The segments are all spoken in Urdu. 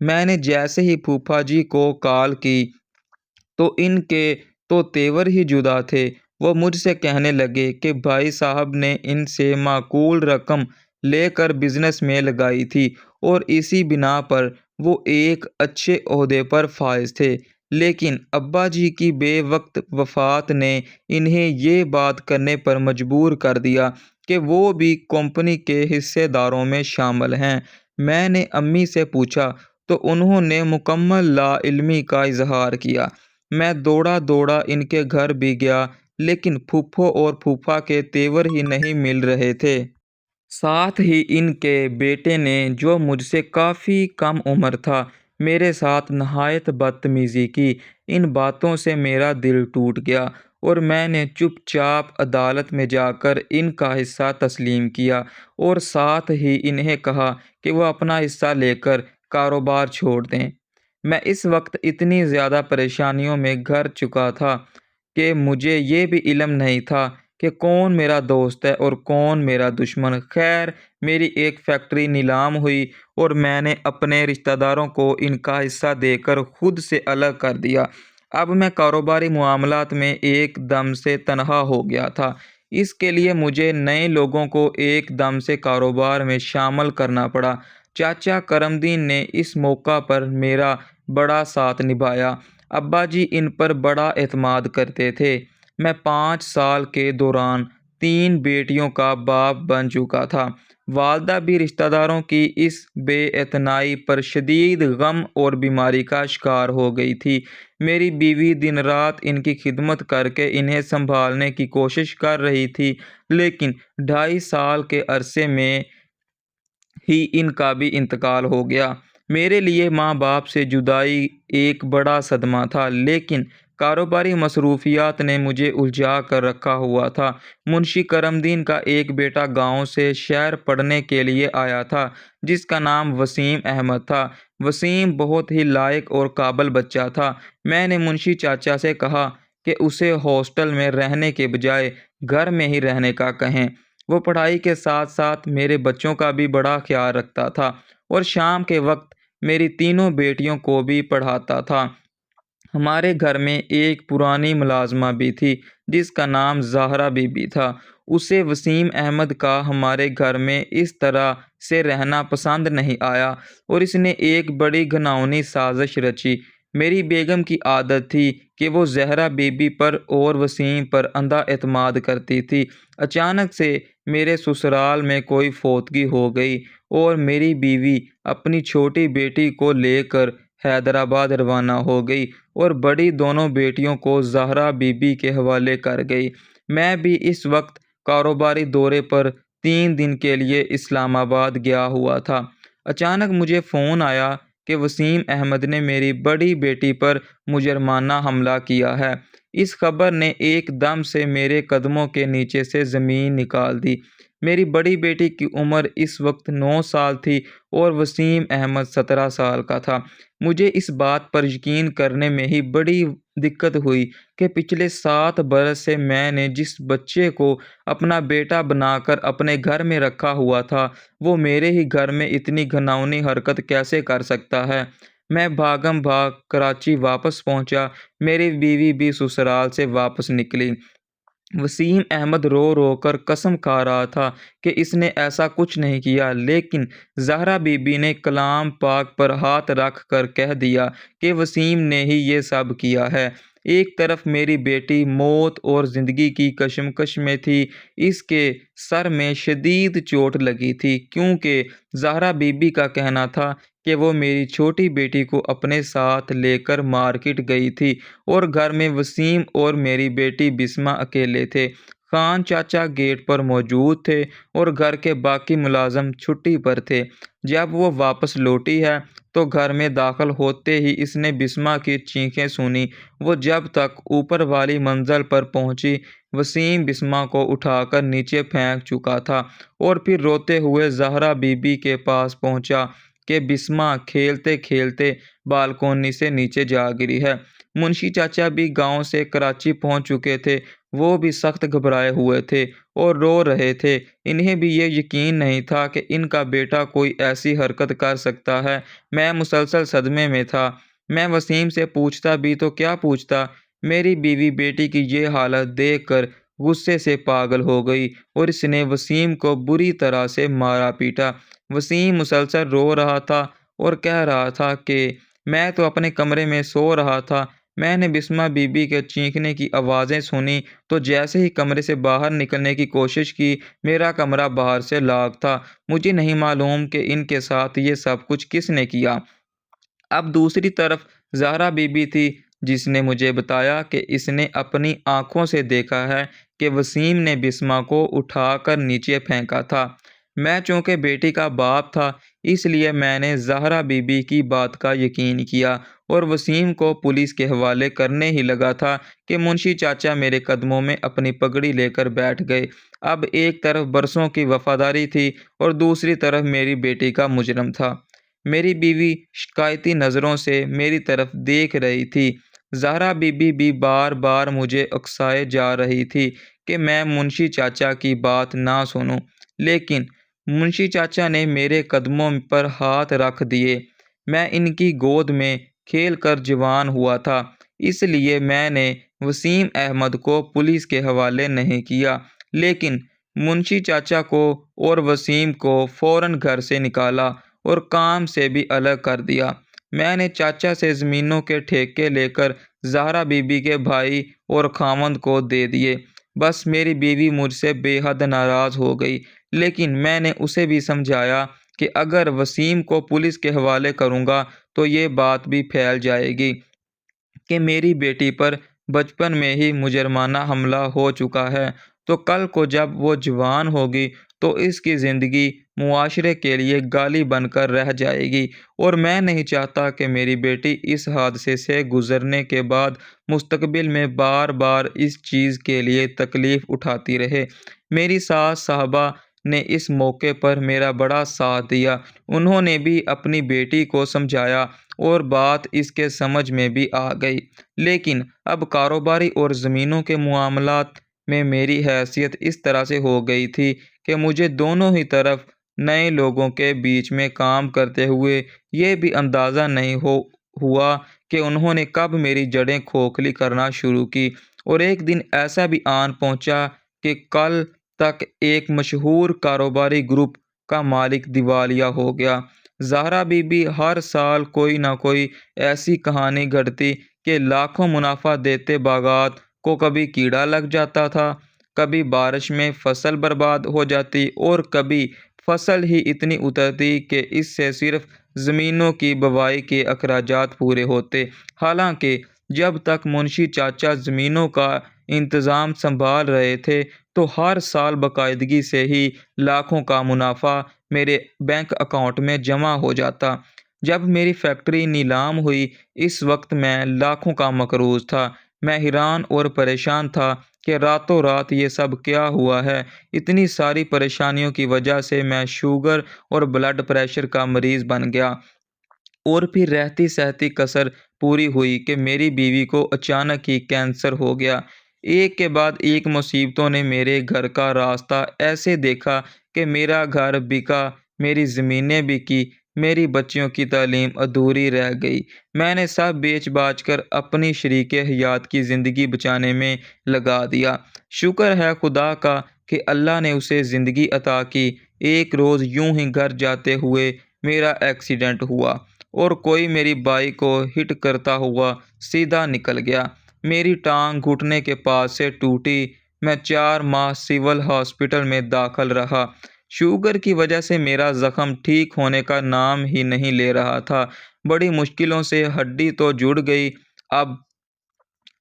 میں نے جیسے ہی پھوپھا جی کو کال کی تو ان کے تو تیور ہی جدا تھے۔ وہ مجھ سے کہنے لگے کہ بھائی صاحب نے ان سے معقول رقم لے کر بزنس میں لگائی تھی اور اسی بنا پر وہ ایک اچھے عہدے پر فائز تھے، لیکن ابا جی کی بے وقت وفات نے انہیں یہ بات کرنے پر مجبور کر دیا کہ وہ بھی کمپنی کے حصے داروں میں شامل ہیں۔ میں نے امی سے پوچھا تو انہوں نے مکمل لا علمی کا اظہار کیا۔ میں دوڑا دوڑا ان کے گھر بھی گیا، لیکن پھوپھو اور پھوپھا کے تیور ہی نہیں مل رہے تھے۔ ساتھ ہی ان کے بیٹے نے، جو مجھ سے کافی کم عمر تھا، میرے ساتھ نہایت بدتمیزی کی۔ ان باتوں سے میرا دل ٹوٹ گیا اور میں نے چپ چاپ عدالت میں جا کر ان کا حصہ تسلیم کیا اور ساتھ ہی انہیں کہا کہ وہ اپنا حصہ لے کر کاروبار چھوڑ دیں۔ میں اس وقت اتنی زیادہ پریشانیوں میں گھر چکا تھا کہ مجھے یہ بھی علم نہیں تھا کہ کون میرا دوست ہے اور کون میرا دشمن۔ خیر، میری ایک فیکٹری نیلام ہوئی اور میں نے اپنے رشتہ داروں کو ان کا حصہ دے کر خود سے الگ کر دیا۔ اب میں کاروباری معاملات میں ایک دم سے تنہا ہو گیا تھا۔ اس کے لیے مجھے نئے لوگوں کو ایک دم سے کاروبار میں شامل کرنا پڑا۔ چاچا کرم دین نے اس موقع پر میرا بڑا ساتھ نبھایا۔ ابا جی ان پر بڑا اعتماد کرتے تھے۔ میں 5 سال کے دوران 3 بیٹیوں کا باپ بن چکا تھا۔ والدہ بھی رشتہ داروں کی اس بے اعتنائی پر شدید غم اور بیماری کا شکار ہو گئی تھی۔ میری بیوی دن رات ان کی خدمت کر کے انہیں سنبھالنے کی کوشش کر رہی تھی، لیکن 2.5 سال کے عرصے میں ہی ان کا بھی انتقال ہو گیا۔ میرے لیے ماں باپ سے جدائی ایک بڑا صدمہ تھا، لیکن کاروباری مصروفیات نے مجھے الجھا کر رکھا ہوا تھا۔ منشی کرم دین کا ایک بیٹا گاؤں سے شہر پڑھنے کے لیے آیا تھا، جس کا نام وسیم احمد تھا۔ وسیم بہت ہی لائق اور قابل بچہ تھا۔ میں نے منشی چاچا سے کہا کہ اسے ہاسٹل میں رہنے کے بجائے گھر میں ہی رہنے کا کہیں۔ وہ پڑھائی کے ساتھ ساتھ میرے بچوں کا بھی بڑا خیال رکھتا تھا اور شام کے وقت میری تینوں بیٹیوں کو بھی پڑھاتا تھا۔ ہمارے گھر میں ایک پرانی ملازمہ بھی تھی جس کا نام زہرا بی بی تھا۔ اسے وسیم احمد کا ہمارے گھر میں اس طرح سے رہنا پسند نہیں آیا اور اس نے ایک بڑی گھناؤنی سازش رچی۔ میری بیگم کی عادت تھی کہ وہ زہرا بی بی پر اور وسیم پر اندھا اعتماد کرتی تھی۔ اچانک سے میرے سسرال میں کوئی فوتگی ہو گئی اور میری بیوی اپنی چھوٹی بیٹی کو لے کر حیدرآباد روانہ ہو گئی اور بڑی دونوں بیٹیوں کو زہرا بی بی کے حوالے کر گئی۔ میں بھی اس وقت کاروباری دورے پر 3 دن کے لیے اسلام آباد گیا ہوا تھا۔ اچانک مجھے فون آیا کہ وسیم احمد نے میری بڑی بیٹی پر مجرمانہ حملہ کیا ہے۔ اس خبر نے ایک دم سے میرے قدموں کے نیچے سے زمین نکال دی۔ میری بڑی بیٹی کی عمر اس وقت 9 سال تھی اور وسیم احمد 17 سال کا تھا۔ مجھے اس بات پر یقین کرنے میں ہی بڑی دقت ہوئی کہ پچھلے 7 برس سے میں نے جس بچے کو اپنا بیٹا بنا کر اپنے گھر میں رکھا ہوا تھا، وہ میرے ہی گھر میں اتنی گھناؤنی حرکت کیسے کر سکتا ہے۔ میں بھاگم بھاگ کراچی واپس پہنچا۔ میری بیوی بھی سسرال سے واپس نکلی۔ وسیم احمد رو رو کر قسم کھا رہا تھا کہ اس نے ایسا کچھ نہیں کیا، لیکن زہرا بی بی نے کلام پاک پر ہاتھ رکھ کر کہہ دیا کہ وسیم نے ہی یہ سب کیا ہے۔ ایک طرف میری بیٹی موت اور زندگی کی کشمکش میں تھی، اس کے سر میں شدید چوٹ لگی تھی کیونکہ زہرا بی بی کا کہنا تھا کہ وہ میری چھوٹی بیٹی کو اپنے ساتھ لے کر مارکیٹ گئی تھی اور گھر میں وسیم اور میری بیٹی بسمہ اکیلے تھے۔ خان چاچا گیٹ پر موجود تھے اور گھر کے باقی ملازم چھٹی پر تھے۔ جب وہ واپس لوٹی ہے تو گھر میں داخل ہوتے ہی اس نے بسمہ کی چیخیں سنی۔ وہ جب تک اوپر والی منزل پر پہنچی، وسیم بسمہ کو اٹھا کر نیچے پھینک چکا تھا اور پھر روتے ہوئے زہرا بی بی کے پاس پہنچا کہ بسمہ کھیلتے کھیلتے بالکونی سے نیچے جا گری ہے۔ منشی چاچا بھی گاؤں سے کراچی پہنچ چکے تھے۔ وہ بھی سخت گھبرائے ہوئے تھے اور رو رہے تھے۔ انہیں بھی یہ یقین نہیں تھا کہ ان کا بیٹا کوئی ایسی حرکت کر سکتا ہے۔ میں مسلسل صدمے میں تھا۔ میں وسیم سے پوچھتا بھی تو کیا پوچھتا۔ میری بیوی بیٹی کی یہ حالت دیکھ کر غصے سے پاگل ہو گئی اور اس نے وسیم کو بری طرح سے مارا پیٹا۔ وسیم مسلسل رو رہا تھا اور کہہ رہا تھا کہ میں تو اپنے کمرے میں سو رہا تھا۔ میں نے بسمہ بی بی کے چیخنے کی آوازیں سنی تو جیسے ہی کمرے سے باہر نکلنے کی کوشش کی، میرا کمرہ باہر سے لاک تھا۔ مجھے نہیں معلوم کہ ان کے ساتھ یہ سب کچھ کس نے کیا۔ اب دوسری طرف زہرا بی بی تھی، جس نے مجھے بتایا کہ اس نے اپنی آنکھوں سے دیکھا ہے کہ وسیم نے بسمہ کو اٹھا کر نیچے پھینکا تھا۔ میں چونکہ بیٹی کا باپ تھا، اس لیے میں نے زہرا بی بی کی بات کا یقین کیا اور وسیم کو پولیس کے حوالے کرنے ہی لگا تھا کہ منشی چاچا میرے قدموں میں اپنی پگڑی لے کر بیٹھ گئے۔ اب ایک طرف برسوں کی وفاداری تھی اور دوسری طرف میری بیٹی کا مجرم تھا۔ میری بیوی شکایتی نظروں سے میری طرف دیکھ رہی تھی۔ زہرا بی بی بھی بار بار مجھے اکسائے جا رہی تھی کہ میں منشی چاچا کی بات نہ سنوں، لیکن منشی چاچا نے میرے قدموں پر ہاتھ رکھ دیے۔ میں ان کی گود میں کھیل کر جوان ہوا تھا، اس لیے میں نے وسیم احمد کو پولیس کے حوالے نہیں کیا، لیکن منشی چاچا کو اور وسیم کو فوراً گھر سے نکالا اور کام سے بھی الگ کر دیا۔ میں نے چاچا سے زمینوں کے ٹھیکے لے کر زہرا بی بی کے بھائی اور خاوند کو دے دیے۔ بس میری بیوی مجھ سے بے حد ناراض ہو گئی، لیکن میں نے اسے بھی سمجھایا کہ اگر وسیم کو پولیس کے حوالے کروں گا تو یہ بات بھی پھیل جائے گی کہ میری بیٹی پر بچپن میں ہی مجرمانہ حملہ ہو چکا ہے، تو کل کو جب وہ جوان ہوگی تو اس کی زندگی معاشرے کے لیے گالی بن کر رہ جائے گی، اور میں نہیں چاہتا کہ میری بیٹی اس حادثے سے گزرنے کے بعد مستقبل میں بار بار اس چیز کے لیے تکلیف اٹھاتی رہے۔ میری ساس صاحبہ نے اس موقع پر میرا بڑا ساتھ دیا۔ انہوں نے بھی اپنی بیٹی کو سمجھایا اور بات اس کے سمجھ میں بھی آ گئی، لیکن اب کاروباری اور زمینوں کے معاملات میں میری حیثیت اس طرح سے ہو گئی تھی کہ مجھے دونوں ہی طرف نئے لوگوں کے بیچ میں کام کرتے ہوئے یہ بھی اندازہ نہیں ہوا کہ انہوں نے کب میری جڑیں کھوکھلی کرنا شروع کی، اور ایک دن ایسا بھی آن پہنچا کہ کل تک ایک مشہور کاروباری گروپ کا مالک دیوالیہ ہو گیا۔ زہرا بی بی ہر سال کوئی نہ کوئی ایسی کہانی گھڑتی کہ لاکھوں منافع دیتے باغات کو کبھی کیڑا لگ جاتا تھا، کبھی بارش میں فصل برباد ہو جاتی اور کبھی فصل ہی اتنی اترتی کہ اس سے صرف زمینوں کی بوائی کے اخراجات پورے ہوتے۔ حالانکہ جب تک منشی چاچا زمینوں کا انتظام سنبھال رہے تھے تو ہر سال باقاعدگی سے ہی لاکھوں کا منافع میرے بینک اکاؤنٹ میں جمع ہو جاتا۔ جب میری فیکٹری نیلام ہوئی، اس وقت میں لاکھوں کا مقروض تھا۔ میں حیران اور پریشان تھا کہ راتوں رات یہ سب کیا ہوا ہے۔ اتنی ساری پریشانیوں کی وجہ سے میں شوگر اور بلڈ پریشر کا مریض بن گیا، اور پھر رہتی سہتی کسر پوری ہوئی کہ میری بیوی کو اچانک ہی کینسر ہو گیا۔ ایک کے بعد ایک مصیبتوں نے میرے گھر کا راستہ ایسے دیکھا کہ میرا گھر بکا، میری زمینیں بکی، میری بچیوں کی تعلیم ادھوری رہ گئی۔ میں نے سب بیچ باچ کر اپنی شریک حیات کی زندگی بچانے میں لگا دیا۔ شکر ہے خدا کا کہ اللہ نے اسے زندگی عطا کی۔ ایک روز یوں ہی گھر جاتے ہوئے میرا ایکسیڈنٹ ہوا اور کوئی میری بائک کو ہٹ کرتا ہوا سیدھا نکل گیا۔ میری ٹانگ گھٹنے کے پاس سے ٹوٹی۔ میں 4 ماہ سول ہاسپٹل میں داخل رہا۔ شوگر کی وجہ سے میرا زخم ٹھیک ہونے کا نام ہی نہیں لے رہا تھا۔ بڑی مشکلوں سے ہڈی تو جڑ گئی۔ اب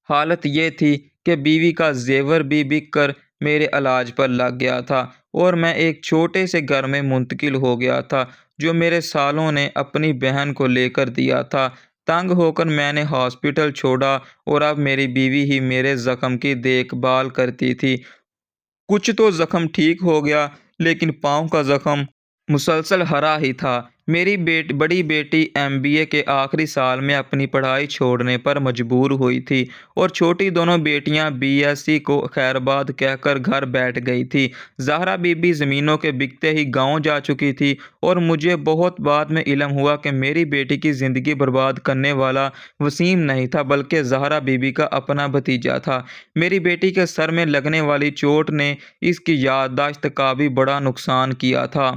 حالت یہ تھی کہ بیوی کا زیور بھی بک کر میرے علاج پر لگ گیا تھا، اور میں ایک چھوٹے سے گھر میں منتقل ہو گیا تھا جو میرے سالوں نے اپنی بہن کو لے کر دیا تھا۔ تنگ ہو کر میں نے ہاسپٹل چھوڑا اور اب میری بیوی ہی میرے زخم کی دیکھ بھال کرتی تھی۔ کچھ تو زخم ٹھیک ہو گیا، لیکن پاؤں کا زخم مسلسل ہرا ہی تھا۔ میری بڑی بیٹی MBA کے آخری سال میں اپنی پڑھائی چھوڑنے پر مجبور ہوئی تھی اور چھوٹی دونوں بیٹیاں BSc کو خیرباد کہہ کر گھر بیٹھ گئی تھی۔ زہرا بی بی زمینوں کے بکتے ہی گاؤں جا چکی تھی اور مجھے بہت بعد میں علم ہوا کہ میری بیٹی کی زندگی برباد کرنے والا وسیم نہیں تھا بلکہ زہرا بی بی کا اپنا بھتیجا تھا۔ میری بیٹی کے سر میں لگنے والی چوٹ نے اس کی یادداشت کا بھی بڑا نقصان کیا تھا۔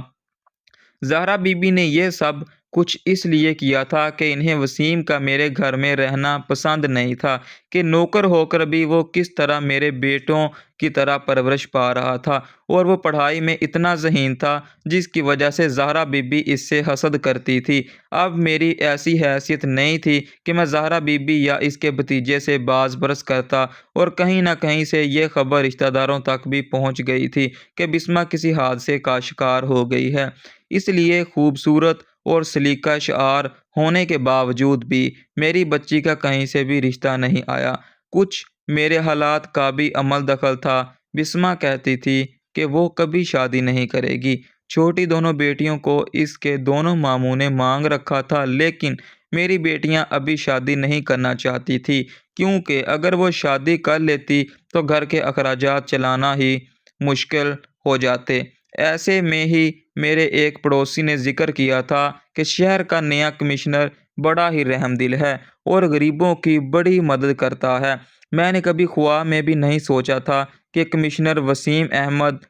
زہرا بی بی نے یہ سب کچھ اس لیے کیا تھا کہ انہیں وسیم کا میرے گھر میں رہنا پسند نہیں تھا کہ نوکر ہو کر بھی وہ کس طرح میرے بیٹوں کی طرح پرورش پا رہا تھا اور وہ پڑھائی میں اتنا ذہین تھا جس کی وجہ سے زہرا بی بی اس سے حسد کرتی تھی۔ اب میری ایسی حیثیت نہیں تھی کہ میں زہرا بی بی یا اس کے بھتیجے سے باز پرس کرتا اور کہیں نہ کہیں سے یہ خبر رشتہ داروں تک بھی پہنچ گئی تھی کہ بسمہ کسی حادثے کا شکار ہو گئی ہے۔ اس لیے خوبصورت اور سلیقہ شعار ہونے کے باوجود بھی میری بچی کا کہیں سے بھی رشتہ نہیں آیا۔ کچھ میرے حالات کا بھی عمل دخل تھا۔ بسمہ کہتی تھی کہ وہ کبھی شادی نہیں کرے گی۔ چھوٹی دونوں بیٹیوں کو اس کے دونوں ماموں نے مانگ رکھا تھا لیکن میری بیٹیاں ابھی شادی نہیں کرنا چاہتی تھی کیونکہ اگر وہ شادی کر لیتی تو گھر کے اخراجات چلانا ہی مشکل ہو جاتے۔ ایسے میں ہی میرے ایک پڑوسی نے ذکر کیا تھا کہ شہر کا نیا کمشنر بڑا ہی رحم دل ہے اور غریبوں کی بڑی مدد کرتا ہے۔ میں نے کبھی خواب میں بھی نہیں سوچا تھا کہ کمشنر وسیم احمد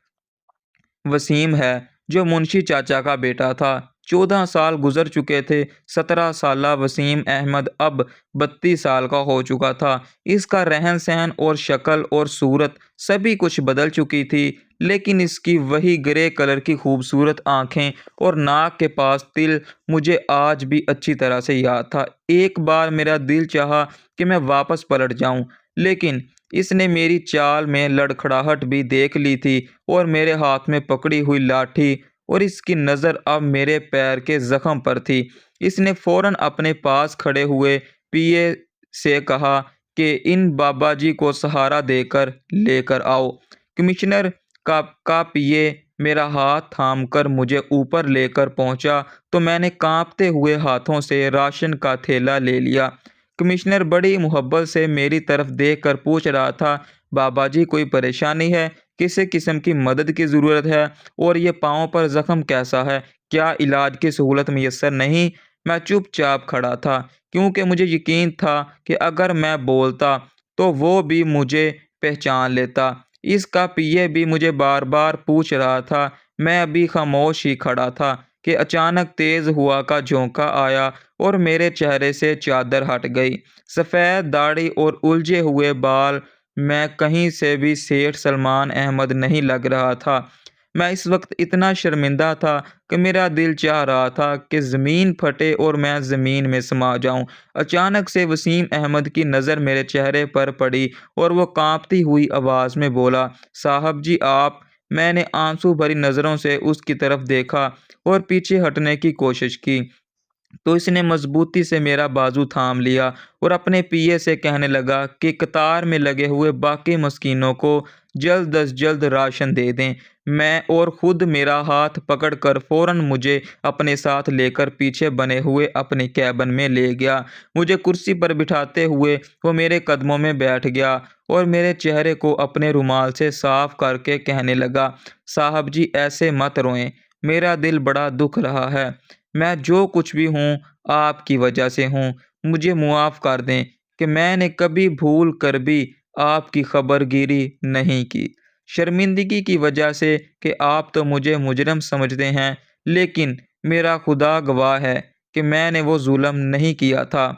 وسیم ہے جو منشی چاچا کا بیٹا تھا۔ 14 سال گزر چکے تھے۔ 17 سالہ وسیم احمد اب 32 سال کا ہو چکا تھا۔ اس کا رہن سہن اور شکل اور صورت سبھی کچھ بدل چکی تھی لیکن اس کی وہی گرے کلر کی خوبصورت آنکھیں اور ناک کے پاس تل مجھے آج بھی اچھی طرح سے یاد تھا۔ ایک بار میرا دل چاہا کہ میں واپس پلٹ جاؤں لیکن اس نے میری چال میں لڑکھڑاہٹ بھی دیکھ لی تھی اور میرے ہاتھ میں پکڑی ہوئی لاٹھی اور اس کی نظر اب میرے پیر کے زخم پر تھی۔ اس نے فوراً اپنے پاس کھڑے ہوئے PA سے کہا کہ ان بابا جی کو سہارا دے کر لے کر آؤ۔ کمشنر کا PA میرا ہاتھ تھام کر مجھے اوپر لے کر پہنچا تو میں نے کانپتے ہوئے ہاتھوں سے راشن کا تھیلا لے لیا۔ کمشنر بڑی محبت سے میری طرف دیکھ کر پوچھ رہا تھا، بابا جی کوئی پریشانی ہے؟ کسی قسم کی مدد کی ضرورت ہے؟ اور یہ پاؤں پر زخم کیسا ہے؟ کیا علاج کی سہولت میسر نہیں؟ میں چپ چاپ کھڑا تھا کیونکہ مجھے یقین تھا کہ اگر میں بولتا تو وہ بھی مجھے پہچان لیتا۔ اس کا PA بھی مجھے بار بار پوچھ رہا تھا۔ میں ابھی خاموش ہی کھڑا تھا کہ اچانک تیز ہوا کا جھونکا آیا اور میرے چہرے سے چادر ہٹ گئی۔ سفید داڑھی اور الجھے ہوئے بال میں کہیں سے بھی سیٹھ سلمان احمد نہیں لگ رہا تھا۔ میں اس وقت اتنا شرمندہ تھا کہ میرا دل چاہ رہا تھا کہ زمین پھٹے اور میں زمین میں سما جاؤں۔ اچانک سے وسیم احمد کی نظر میرے چہرے پر پڑی اور وہ کانپتی ہوئی آواز میں بولا، صاحب جی آپ۔ میں نے آنسو بھری نظروں سے اس کی طرف دیکھا اور پیچھے ہٹنے کی کوشش کی تو اس نے مضبوطی سے میرا بازو تھام لیا اور اپنے PA سے کہنے لگا کہ قطار میں لگے ہوئے باقی مسکینوں کو جلد از جلد راشن دے دیں۔ میں اور خود میرا ہاتھ پکڑ کر فوراً مجھے اپنے ساتھ لے کر پیچھے بنے ہوئے اپنے کیبن میں لے گیا۔ مجھے کرسی پر بٹھاتے ہوئے وہ میرے قدموں میں بیٹھ گیا اور میرے چہرے کو اپنے رومال سے صاف کر کے کہنے لگا، صاحب جی ایسے مت روئیں، میرا دل بڑا دکھ رہا ہے۔ میں جو کچھ بھی ہوں آپ کی وجہ سے ہوں۔ مجھے معاف کر دیں کہ میں نے کبھی بھول کر بھی آپ کی خبر گیری نہیں کی۔ شرمندگی کی وجہ سے کہ آپ تو مجھے مجرم سمجھتے ہیں لیکن میرا خدا گواہ ہے کہ میں نے وہ ظلم نہیں کیا تھا۔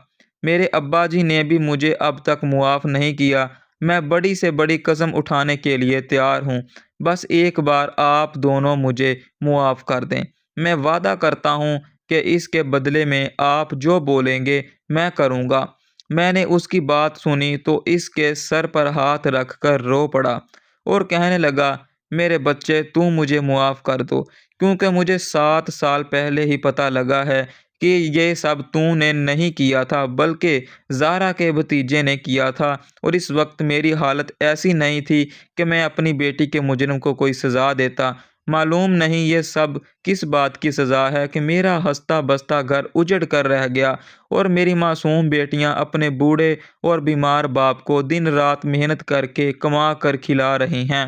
میرے ابا جی نے بھی مجھے اب تک معاف نہیں کیا۔ میں بڑی سے بڑی قسم اٹھانے کے لیے تیار ہوں۔ بس ایک بار آپ دونوں مجھے معاف کر دیں۔ میں وعدہ کرتا ہوں کہ اس کے بدلے میں آپ جو بولیں گے میں کروں گا۔ میں نے اس کی بات سنی تو اس کے سر پر ہاتھ رکھ کر رو پڑا اور کہنے لگا، میرے بچے تم مجھے معاف کر دو کیونکہ مجھے 7 سال پہلے ہی پتہ لگا ہے کہ یہ سب تو نے نہیں کیا تھا بلکہ زہرا کے بھتیجے نے کیا تھا اور اس وقت میری حالت ایسی نہیں تھی کہ میں اپنی بیٹی کے مجرم کو کوئی سزا دیتا۔ معلوم نہیں یہ سب کس بات کی سزا ہے کہ میرا ہنستا بستا گھر اجڑ کر رہ گیا اور میری معصوم بیٹیاں اپنے بوڑھے اور بیمار باپ کو دن رات محنت کر کے کما کر کھلا رہی ہیں۔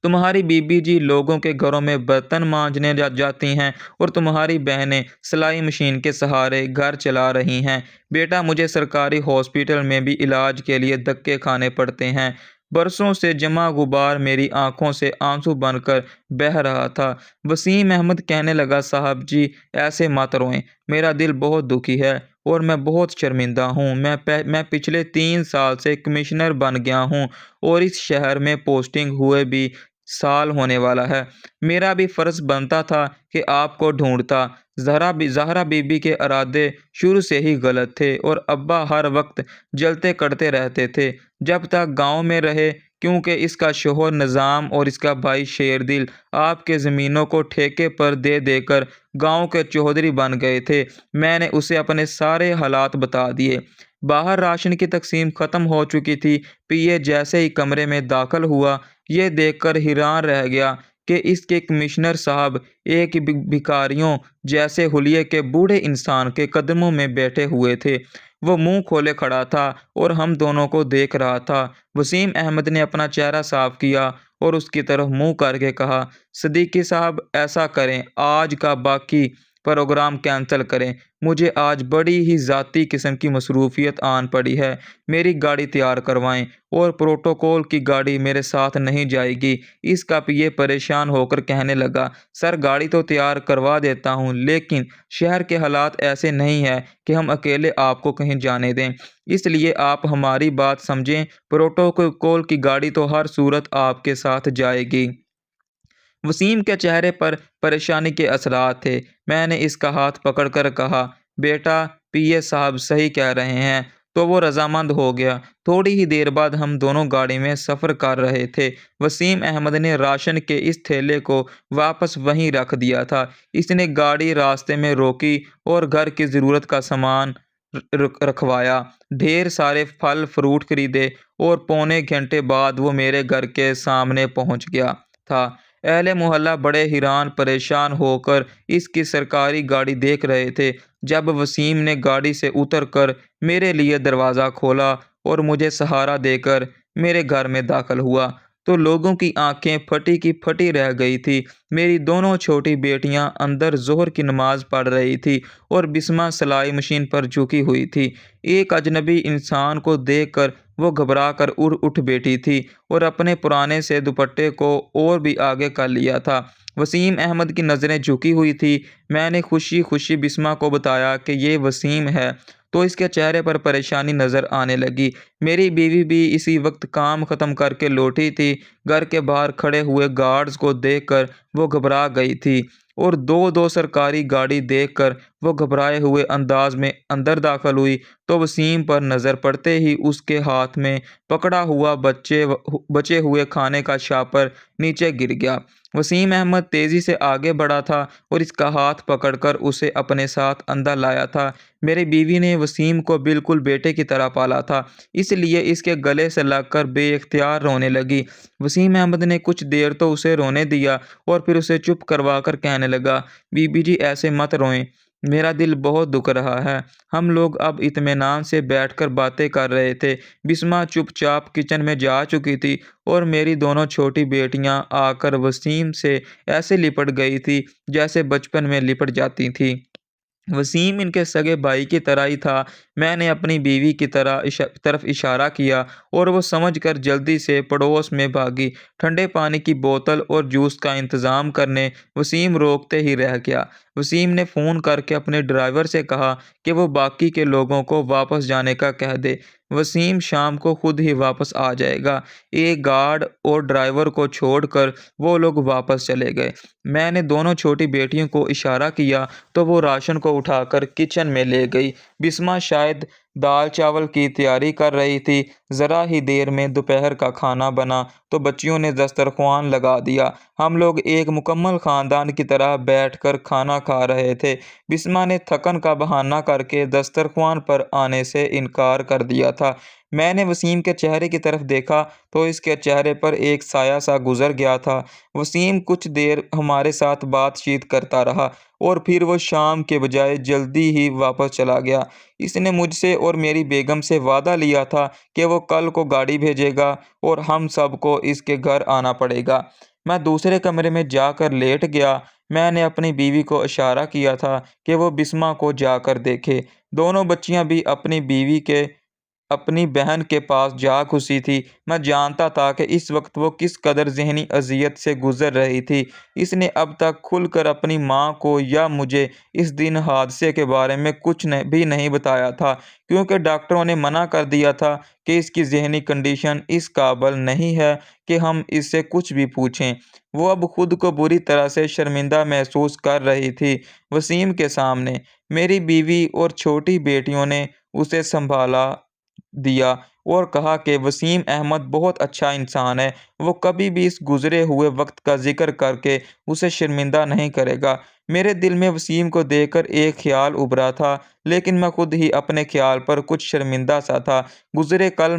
تمہاری بیوی جی لوگوں کے گھروں میں برتن مانجنے جاتی ہیں اور تمہاری بہنیں سلائی مشین کے سہارے گھر چلا رہی ہیں۔ بیٹا مجھے سرکاری ہاسپٹل میں بھی علاج کے لیے دھکے کھانے پڑتے ہیں۔ برسوں سے جمع غبار میری آنکھوں سے آنسو بن کر بہہ رہا تھا۔ وسیم احمد کہنے لگا صاحب جی ایسے مت روئیں، میرا دل بہت دکھی ہے اور میں بہت شرمندہ ہوں۔ میں پچھلے 3 سال سے کمشنر بن گیا ہوں اور اس شہر میں پوسٹنگ ہوئے بھی سال ہونے والا ہے۔ میرا بھی فرض بنتا تھا کہ آپ کو ڈھونڈتا۔ زہرا بی بی کے ارادے شروع سے ہی غلط تھے اور ابا ہر وقت جلتے کڑتے رہتے تھے جب تک گاؤں میں رہے، کیونکہ اس کا شوہر نظام اور اس کا بھائی شیردل آپ کے زمینوں کو ٹھیکے پر دے دے کر گاؤں کے چودھری بن گئے تھے۔ میں نے اسے اپنے سارے حالات بتا دیے۔ باہر راشن کی تقسیم ختم ہو چکی تھی۔ پی اے جیسے ہی کمرے میں داخل ہوا، یہ دیکھ کر حیران رہ گیا کہ اس کے کمشنر صاحب ایک بھکاریوں جیسے حلیے کے بوڑھے انسان کے قدموں میں بیٹھے ہوئے تھے۔ وہ منہ کھولے کھڑا تھا اور ہم دونوں کو دیکھ رہا تھا۔ وسیم احمد نے اپنا چہرہ صاف کیا اور اس کی طرف منہ کر کے کہا، صدیقی صاحب ایسا کریں، آج کا باقی پروگرام کینسل کریں۔ مجھے آج بڑی ہی ذاتی قسم کی مصروفیت آن پڑی ہے۔ میری گاڑی تیار کروائیں اور پروٹوکول کی گاڑی میرے ساتھ نہیں جائے گی۔ اس کا پی اے پریشان ہو کر کہنے لگا، سر گاڑی تو تیار کروا دیتا ہوں لیکن شہر کے حالات ایسے نہیں ہیں کہ ہم اکیلے آپ کو کہیں جانے دیں، اس لیے آپ ہماری بات سمجھیں، پروٹوکول کی گاڑی تو ہر صورت آپ کے ساتھ جائے گی۔ وسیم کے چہرے پر پریشانی کے اثرات تھے۔ میں نے اس کا ہاتھ پکڑ کر کہا، بیٹا پی اے صاحب صحیح کہہ رہے ہیں، تو وہ رضامند ہو گیا۔ تھوڑی ہی دیر بعد ہم دونوں گاڑی میں سفر کر رہے تھے۔ وسیم احمد نے راشن کے اس تھیلے کو واپس وہیں رکھ دیا تھا۔ اس نے گاڑی راستے میں روکی اور گھر کی ضرورت کا سامان رکھوایا، ڈھیر سارے پھل فروٹ خریدے اور پونے گھنٹے بعد وہ میرے گھر کے سامنے پہنچ گیا تھا۔ اہل محلہ بڑے حیران پریشان ہو کر اس کی سرکاری گاڑی دیکھ رہے تھے۔ جب وسیم نے گاڑی سے اتر کر میرے لیے دروازہ کھولا اور مجھے سہارا دے کر میرے گھر میں داخل ہوا تو لوگوں کی آنکھیں پھٹی کی پھٹی رہ گئی تھی۔ میری دونوں چھوٹی بیٹیاں اندر ظہر کی نماز پڑھ رہی تھی اور بسمہ سلائی مشین پر جھکی ہوئی تھی۔ ایک اجنبی انسان کو دیکھ کر وہ گھبرا کر اٹھ بیٹھی تھی اور اپنے پرانے سے دوپٹے کو اور بھی آگے کر لیا تھا۔ وسیم احمد کی نظریں جھکی ہوئی تھی۔ میں نے خوشی خوشی بسمہ کو بتایا کہ یہ وسیم ہے تو اس کے چہرے پر پریشانی نظر آنے لگی۔ میری بیوی بھی اسی وقت کام ختم کر کے لوٹی تھی۔ گھر کے باہر کھڑے ہوئے گارڈز کو دیکھ کر وہ گھبرا گئی تھی اور دو سرکاری گاڑی دیکھ کر وہ گھبرائے ہوئے انداز میں اندر داخل ہوئی تو وسیم پر نظر پڑتے ہی اس کے ہاتھ میں پکڑا ہوا بچے ہوئے کھانے کا شاپر نیچے گر گیا۔ وسیم احمد تیزی سے آگے بڑھا تھا اور اس کا ہاتھ پکڑ کر اسے اپنے ساتھ اندر لایا تھا۔ میری بیوی نے وسیم کو بالکل بیٹے کی طرح پالا تھا، اس لیے اس کے گلے سے لگ کر بے اختیار رونے لگی۔ وسیم احمد نے کچھ دیر تو اسے رونے دیا اور پھر اسے چپ کروا کر کہنے لگا، بی بی جی ایسے مت روئیں، میرا دل بہت دکھ رہا ہے۔ ہم لوگ اب اطمینان سے بیٹھ کر باتیں کر رہے تھے۔ بسمہ چپ چاپ کچن میں جا چکی تھی اور میری دونوں چھوٹی بیٹیاں آ کر وسیم سے ایسے لپٹ گئی تھی جیسے بچپن میں لپٹ جاتی تھی۔ وسیم ان کے سگے بھائی کی طرح ہی تھا۔ میں نے اپنی بیوی کی طرف اشارہ کیا اور وہ سمجھ کر جلدی سے پڑوس میں بھاگی۔ ٹھنڈے پانی کی بوتل اور جوس کا انتظام کرنے وسیم روکتے ہی رہ گیا۔ وسیم نے فون کر کے اپنے ڈرائیور سے کہا کہ وہ باقی کے لوگوں کو واپس جانے کا کہہ دے۔ وسیم شام کو خود ہی واپس آ جائے گا۔ ایک گارڈ اور ڈرائیور کو چھوڑ کر وہ لوگ واپس چلے گئے۔ میں نے دونوں چھوٹی بیٹیوں کو اشارہ کیا تو وہ راشن کو اٹھا کر کچن میں لے گئی۔ بسمہ شاید دال چاول کی تیاری کر رہی تھی۔ ذرا ہی دیر میں دوپہر کا کھانا بنا تو بچیوں نے دسترخوان لگا دیا۔ ہم لوگ ایک مکمل خاندان کی طرح بیٹھ کر کھانا کھا رہے تھے۔ بسمہ نے تھکن کا بہانہ کر کے دسترخوان پر آنے سے انکار کر دیا تھا۔ میں نے وسیم کے چہرے کی طرف دیکھا تو اس کے چہرے پر ایک سایہ سا گزر گیا تھا۔ وسیم کچھ دیر ہمارے ساتھ بات چیت کرتا رہا اور پھر وہ شام کے بجائے جلدی ہی واپس چلا گیا۔ اس نے مجھ سے اور میری بیگم سے وعدہ لیا تھا کہ وہ کل کو گاڑی بھیجے گا اور ہم سب کو اس کے گھر آنا پڑے گا۔ میں دوسرے کمرے میں جا کر لیٹ گیا۔ میں نے اپنی بیوی کو اشارہ کیا تھا کہ وہ بسمہ کو جا کر دیکھے۔ دونوں بچیاں بھی اپنی بہن کے پاس جا گھسی تھی۔ میں جانتا تھا کہ اس وقت وہ کس قدر ذہنی اذیت سے گزر رہی تھی۔ اس نے اب تک کھل کر اپنی ماں کو یا مجھے اس دن حادثے کے بارے میں کچھ بھی نہیں بتایا تھا، کیونکہ ڈاکٹروں نے منع کر دیا تھا کہ اس کی ذہنی کنڈیشن اس قابل نہیں ہے کہ ہم اس سے کچھ بھی پوچھیں۔ وہ اب خود کو بری طرح سے شرمندہ محسوس کر رہی تھی۔ وسیم کے سامنے میری بیوی اور چھوٹی بیٹیوں نے اسے سنبھالا دیا اور کہا کہ وسیم احمد بہت اچھا انسان ہے، وہ کبھی بھی اس گزرے ہوئے وقت کا ذکر کر کے اسے شرمندہ نہیں کرے گا۔ میرے دل میں وسیم کو دیکھ کر ایک خیال ابھرا تھا، لیکن میں خود ہی اپنے خیال پر کچھ شرمندہ سا تھا۔ گزرے کل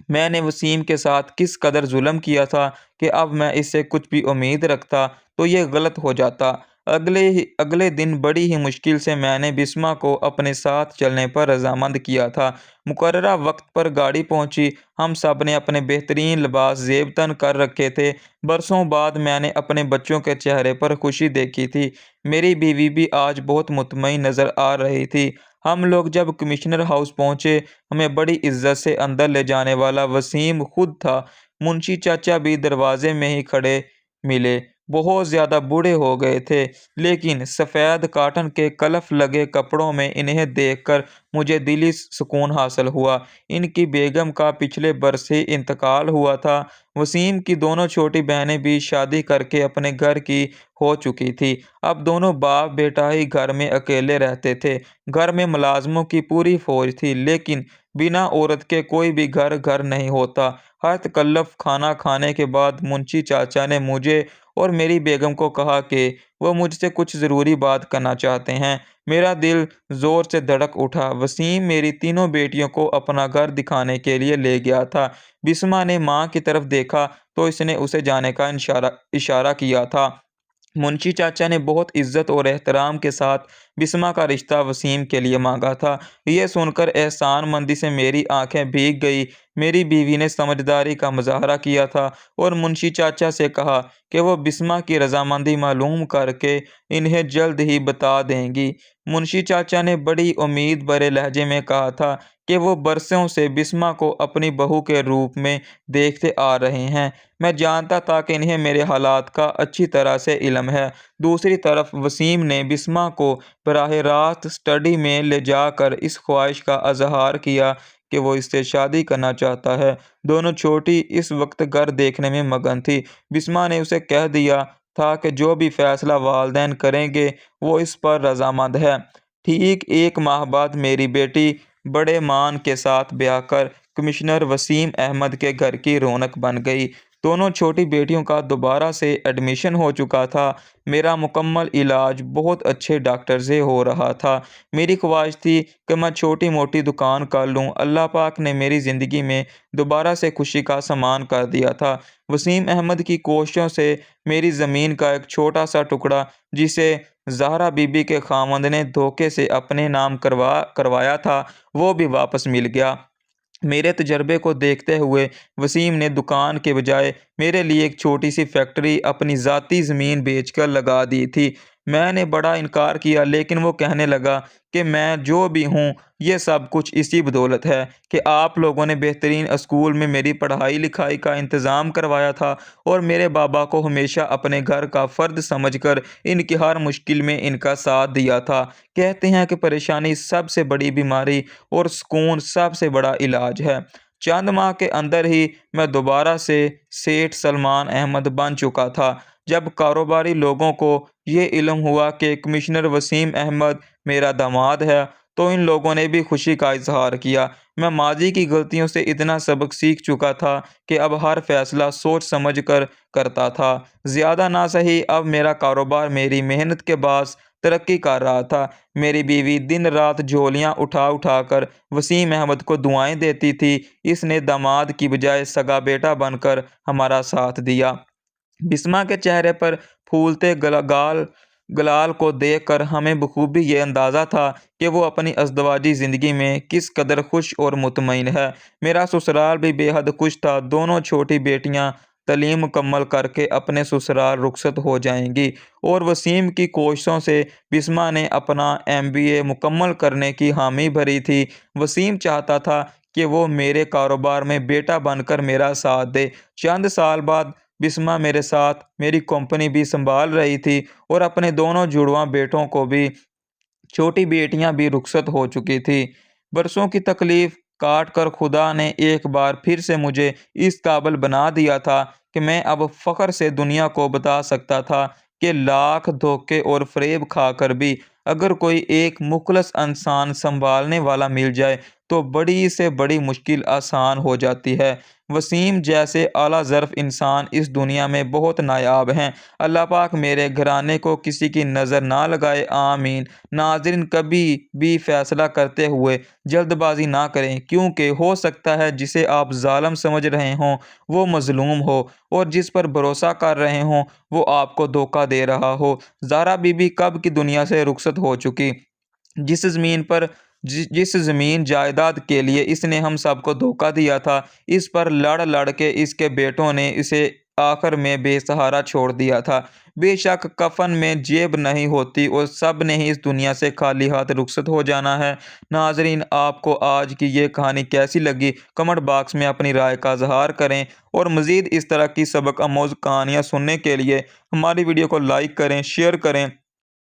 میں نے وسیم کے ساتھ کس قدر ظلم کیا تھا کہ اب میں اس سے کچھ بھی امید رکھتا تو یہ غلط ہو جاتا۔ اگلے دن بڑی ہی مشکل سے میں نے بسمہ کو اپنے ساتھ چلنے پر رضامند کیا تھا۔ مقررہ وقت پر گاڑی پہنچی۔ ہم سب نے اپنے بہترین لباس زیب تن کر رکھے تھے۔ برسوں بعد میں نے اپنے بچوں کے چہرے پر خوشی دیکھی تھی۔ میری بیوی بھی آج بہت مطمئن نظر آ رہی تھی۔ ہم لوگ جب کمشنر ہاؤس پہنچے، ہمیں بڑی عزت سے اندر لے جانے والا وسیم خود تھا۔ منشی چاچا بھی دروازے میں ہی کھڑے ملے۔ بہت زیادہ بوڑھے ہو گئے تھے، لیکن سفید کاٹن کے کلف لگے کپڑوں میں انہیں دیکھ کر مجھے دلی سکون حاصل ہوا۔ ان کی بیگم کا پچھلے برس ہی انتقال ہوا تھا۔ وسیم کی دونوں چھوٹی بہنیں بھی شادی کر کے اپنے گھر کی ہو چکی تھی۔ اب دونوں باپ بیٹا ہی گھر میں اکیلے رہتے تھے۔ گھر میں ملازموں کی پوری فوج تھی، لیکن بنا عورت کے کوئی بھی گھر نہیں ہوتا۔ ہر تکلف کھانا کھانے کے بعد منشی چاچا نے مجھے اور میری بیگم کو کہا کہ وہ مجھ سے کچھ ضروری بات کرنا چاہتے ہیں۔ میرا دل زور سے دھڑک اٹھا۔ وسیم میری تینوں بیٹیوں کو اپنا گھر دکھانے کے لیے لے گیا تھا۔ بسمہ نے ماں کی طرف دیکھا تو اس نے اسے جانے کا اشارہ کیا تھا۔ منشی چاچا نے بہت عزت اور احترام کے ساتھ بسمہ کا رشتہ وسیم کے لیے مانگا تھا۔ یہ سن کر احسان مندی سے میری آنکھیں بھیگ گئی۔ میری بیوی نے سمجھداری کا مظاہرہ کیا تھا اور منشی چاچا سے کہا کہ وہ بسمہ کی رضامندی معلوم کر کے انہیں جلد ہی بتا دیں گی۔ منشی چاچا نے بڑی امید بھرے لہجے میں کہا تھا کہ وہ برسوں سے بسمہ کو اپنی بہو کے روپ میں دیکھتے آ رہے ہیں۔ میں جانتا تھا کہ انہیں میرے حالات کا اچھی طرح سے علم ہے۔ دوسری طرف وسیم نے بسمہ کو براہ راست اسٹڈی میں لے جا کر اس خواہش کا اظہار کیا کہ وہ اس سے شادی کرنا چاہتا ہے۔ دونوں چھوٹی اس وقت گھر دیکھنے میں مگن تھی۔ بسمہ نے اسے کہہ دیا تھا کہ جو بھی فیصلہ والدین کریں گے وہ اس پر رضامند ہے۔ ٹھیک ایک ماہ بعد میری بیٹی بڑے مان کے ساتھ بیاہ کر کمشنر وسیم احمد کے گھر کی رونق بن گئی۔ دونوں چھوٹی بیٹیوں کا دوبارہ سے ایڈمیشن ہو چکا تھا۔ میرا مکمل علاج بہت اچھے ڈاکٹر سے ہو رہا تھا۔ میری خواہش تھی کہ میں چھوٹی موٹی دکان کر لوں۔ اللہ پاک نے میری زندگی میں دوبارہ سے خوشی کا سامان کر دیا تھا۔ وسیم احمد کی کوششوں سے میری زمین کا ایک چھوٹا سا ٹکڑا، جسے زہرا بی بی کے خاوند نے دھوکے سے اپنے نام کروایا تھا، وہ بھی واپس مل گیا۔ میرے تجربے کو دیکھتے ہوئے وسیم نے دکان کے بجائے میرے لیے ایک چھوٹی سی فیکٹری اپنی ذاتی زمین بیچ کر لگا دی تھی۔ میں نے بڑا انکار کیا، لیکن وہ کہنے لگا کہ میں جو بھی ہوں یہ سب کچھ اسی بدولت ہے کہ آپ لوگوں نے بہترین اسکول میں میری پڑھائی لکھائی کا انتظام کروایا تھا اور میرے بابا کو ہمیشہ اپنے گھر کا فرد سمجھ کر ان کی ہر مشکل میں ان کا ساتھ دیا تھا۔ کہتے ہیں کہ پریشانی سب سے بڑی بیماری اور سکون سب سے بڑا علاج ہے۔ چند ماہ کے اندر ہی میں دوبارہ سے سیٹھ سلمان احمد بن چکا تھا۔ جب کاروباری لوگوں کو یہ علم ہوا کہ کمشنر وسیم احمد میرا داماد ہے تو ان لوگوں نے بھی خوشی کا اظہار کیا۔ میں ماضی کی غلطیوں سے اتنا سبق سیکھ چکا تھا کہ اب ہر فیصلہ سوچ سمجھ کر کرتا تھا۔ زیادہ نہ سہی، اب میرا کاروبار میری محنت کے باعث ترقی کر رہا تھا۔ میری بیوی دن رات جھولیاں اٹھا اٹھا کر وسیم احمد کو دعائیں دیتی تھی۔ اس نے داماد کی بجائے سگا بیٹا بن کر ہمارا ساتھ دیا۔ بسمہ کے چہرے پر پھولتے گلال کو دیکھ کر ہمیں بخوبی یہ اندازہ تھا کہ وہ اپنی ازدواجی زندگی میں کس قدر خوش اور مطمئن ہے۔ میرا سسرال بھی بے حد خوش تھا۔ دونوں چھوٹی بیٹیاں تعلیم مکمل کر کے اپنے سسرال رخصت ہو جائیں گی اور وسیم کی کوششوں سے بسمہ نے اپنا MBA مکمل کرنے کی حامی بھری تھی۔ وسیم چاہتا تھا کہ وہ میرے کاروبار میں بیٹا بن کر میرا ساتھ دے۔ چند سال بعد بسمہ میرے ساتھ میری کمپنی بھی سنبھال رہی تھی اور اپنے دونوں جڑواں بیٹوں کو بھی چھوٹی بیٹیاں بھی رخصت ہو چکی تھی۔ برسوں کی تکلیف کاٹ کر خدا نے ایک بار پھر سے مجھے اس قابل بنا دیا تھا کہ میں اب فخر سے دنیا کو بتا سکتا تھا کہ لاکھ دھوکے اور فریب کھا کر بھی اگر کوئی ایک مخلص انسان سنبھالنے والا مل جائے تو بڑی سے بڑی مشکل آسان ہو جاتی ہے۔ وسیم جیسے اعلیٰ ظرف انسان اس دنیا میں بہت نایاب ہیں۔ اللہ پاک میرے گھرانے کو کسی کی نظر نہ لگائے، آمین۔ ناظرین، کبھی بھی فیصلہ کرتے ہوئے جلد بازی نہ کریں، کیونکہ ہو سکتا ہے جسے آپ ظالم سمجھ رہے ہوں وہ مظلوم ہو اور جس پر بھروسہ کر رہے ہوں وہ آپ کو دھوکہ دے رہا ہو۔ زہرا بی بی کب کی دنیا سے رخصت ہو چکی۔ جس زمین جائیداد کے لیے اس نے ہم سب کو دھوکہ دیا تھا، اس پر لڑ لڑ کے اس کے بیٹوں نے اسے آخر میں بے سہارا چھوڑ دیا تھا۔ بے شک کفن میں جیب نہیں ہوتی اور سب نے ہی اس دنیا سے خالی ہاتھ رخصت ہو جانا ہے۔ ناظرین، آپ کو آج کی یہ کہانی کیسی لگی؟ کمنٹ باکس میں اپنی رائے کا اظہار کریں اور مزید اس طرح کی سبق آموز کہانیاں سننے کے لیے ہماری ویڈیو کو لائک کریں، شیئر کریں